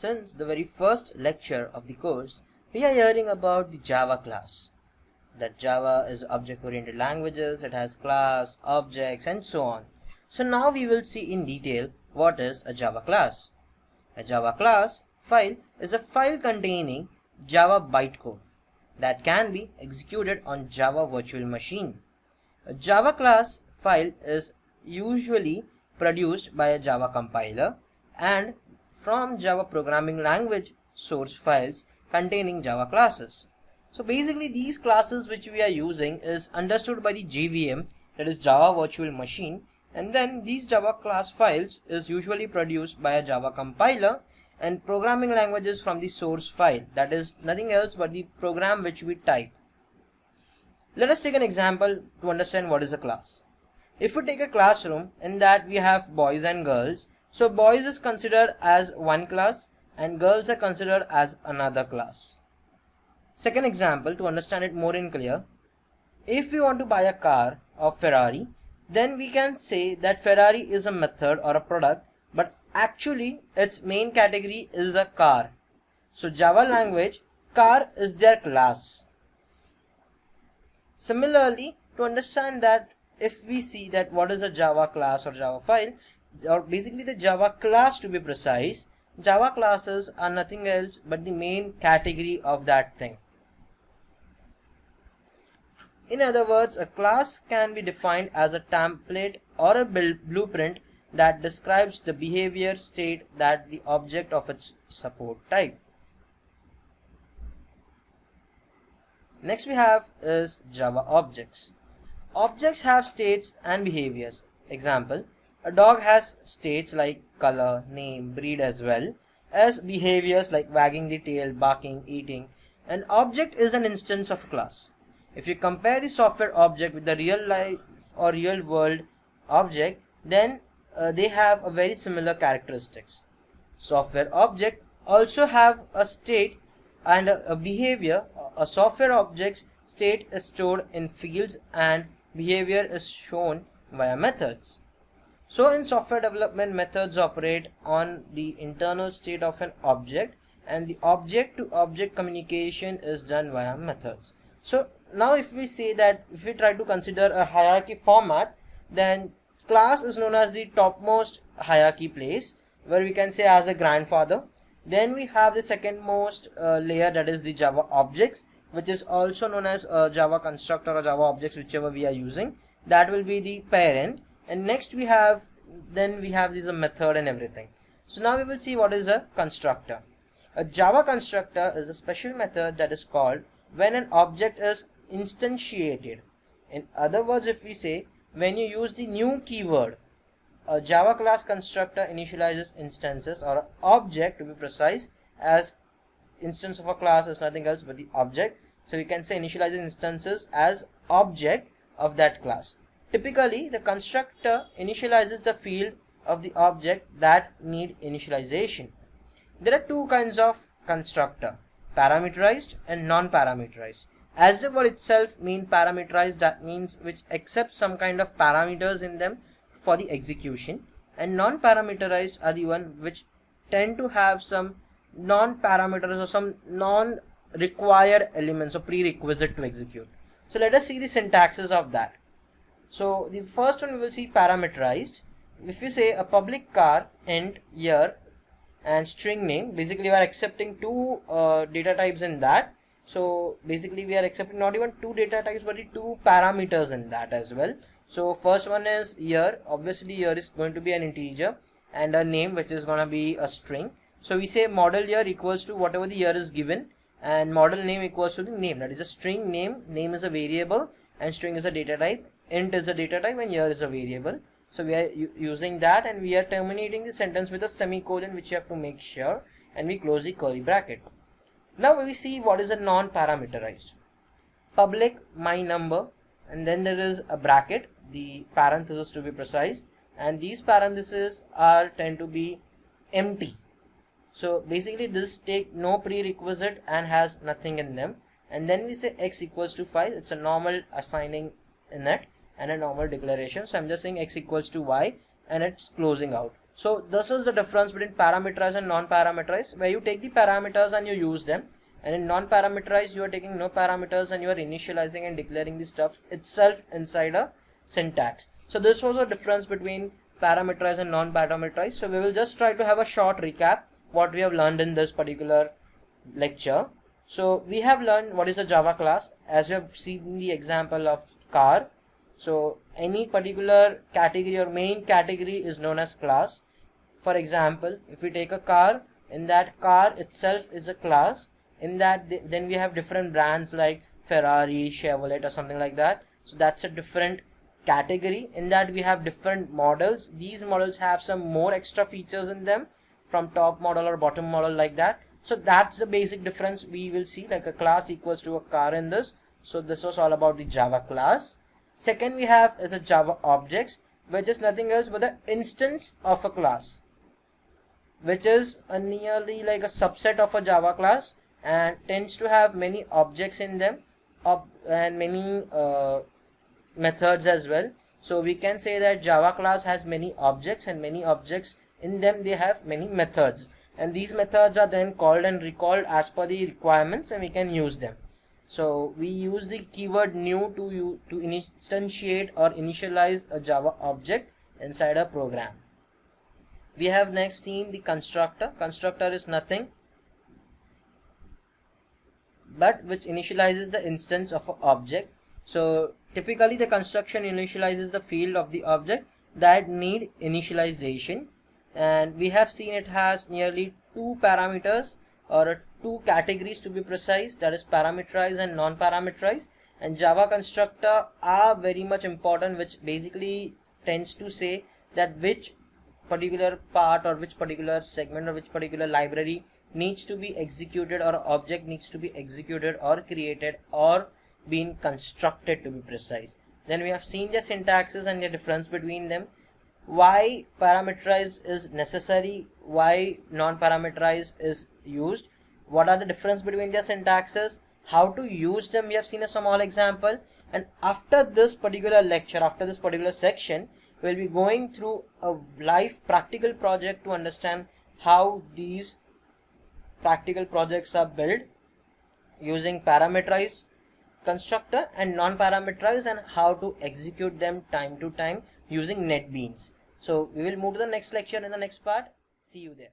Since the very first lecture of the course, we are hearing about the Java class. That Java is object-oriented languages, it has class, objects, and so on. So now we will see in detail what is a Java class. A Java class file is a file containing Java bytecode that can be executed on Java virtual machine. A Java class file is usually produced by a Java compiler and from Java programming language source files containing Java classes. So basically these classes which we are using is understood by the JVM, that is Java virtual machine, and then these Java class files is usually produced by a Java compiler and programming languages from the source file, that is nothing else but the program which we type. Let us take an example to understand what is a class. If we take a classroom, in that we have boys and girls, so boys is considered as one class and girls are considered as another class. Second example, to understand it more in clear, if we want to buy a car of Ferrari, then we can say that Ferrari is a method or a product, but actually its main category is a car. So Java language, car is their class. Similarly, to understand that, if we see that what is a Java class or Java file, or basically the Java class to be precise, Java classes are nothing else but the main category of that thing. In other words, a class can be defined as a template or a blueprint that describes the behavior state that the object of its support type. Next we have is Java objects. Objects have states and behaviors. Example, a dog has states like color, name, breed, as well as behaviors like wagging the tail, barking, eating. An object is an instance of a class. If you compare the software object with the real life or real world object, then they have a very similar characteristics. Software object also have a state and a behavior. A software object's state is stored in fields and behavior is shown via methods. So in software development, methods operate on the internal state of an object and the object to object communication is done via methods. So now if we say that, if we try to consider a hierarchy format, then class is known as the topmost hierarchy place, where we can say as a grandfather. Then we have the second most layer, that is the Java objects, which is also known as Java constructor or Java objects, whichever we are using. That will be the parent. And next we have this a method and everything. So now we will see what is a constructor. A Java constructor is a special method that is called when an object is instantiated. In other words, if we say when you use the new keyword, a Java class constructor initializes instances or an object to be precise, as instance of a class is nothing else but the object. So we can say initializes instances as object of that class. Typically, the constructor initializes the field of the object that need initialization. There are two kinds of constructor, parameterized and non-parameterized. As the word itself means parameterized, that means which accepts some kind of parameters in them for the execution, and non-parameterized are the one which tend to have some non-parameters or some non-required elements or prerequisite to execute. So let us see the syntaxes of that. So the first one we will see parameterized. If you say a public car, int, year and string name, basically we are accepting two data types in that. So basically we are accepting not even two data types but the two parameters in that as well. So first one is year. Obviously year is going to be an integer, and a name which is going to be a string. So we say model year equals to whatever the year is given, and model name equals to the name, that is a string name. Name is a variable and string is a data type. Int is a data type and year is a variable. So we are using that, and we are terminating the sentence with a semicolon, which you have to make sure, and we close the curly bracket. Now we see what is a non-parameterized. Public my number, and then there is a bracket, the parenthesis to be precise, and these parentheses tend to be empty. So basically this take no prerequisite and has nothing in them. And then we say x equals to 5. It's a normal assigning in it and a normal declaration. So I'm just saying x equals to y and it's closing out. So this is the difference between parameterized and non-parameterized, where you take the parameters and you use them, and in non-parameterized you are taking no parameters and you are initializing and declaring the stuff itself inside a syntax. So this was the difference between parameterized and non-parameterized. So we will just try to have a short recap what we have learned in this particular lecture. So we have learned what is a Java class, as we have seen the example of car. So any particular category or main category is known as class. For example, if we take a car, in that car itself is a class. In that then we have different brands like Ferrari, Chevrolet or something like that. So that's a different category. In that we have different models. These models have some more extra features in them, from top model or bottom model, like that. So that's the basic difference we will see, like a class equals to a car in this. So this was all about the Java class. Second we have is a Java objects, which is nothing else but the instance of a class, which is a nearly like a subset of a Java class and tends to have many objects in them and many methods as well. So we can say that Java class has many objects, and many objects in them they have many methods, and these methods are then called and recalled as per the requirements, and we can use them. So we use the keyword new to instantiate or initialize a Java object inside a program. We have next seen the constructor. Constructor is nothing but which initializes the instance of an object. So typically the construction initializes the field of the object that need initialization, and we have seen it has nearly two parameters, or two categories to be precise, that is parameterized and non-parameterized. And Java constructor are very much important, which basically tends to say that which particular part or which particular segment or which particular library needs to be executed, or object needs to be executed or created or being constructed, to be precise. Then we have seen the syntaxes and the difference between them, why parameterized is necessary, why non-parameterized is used, what are the difference between their syntaxes, how to use them. We have seen a small example, and after this particular lecture, after this particular section, we'll be going through a live practical project to understand how these practical projects are built using parameterized constructor and non-parameterized, and how to execute them time to time using NetBeans. So we will move to the next lecture in the next part. See you there.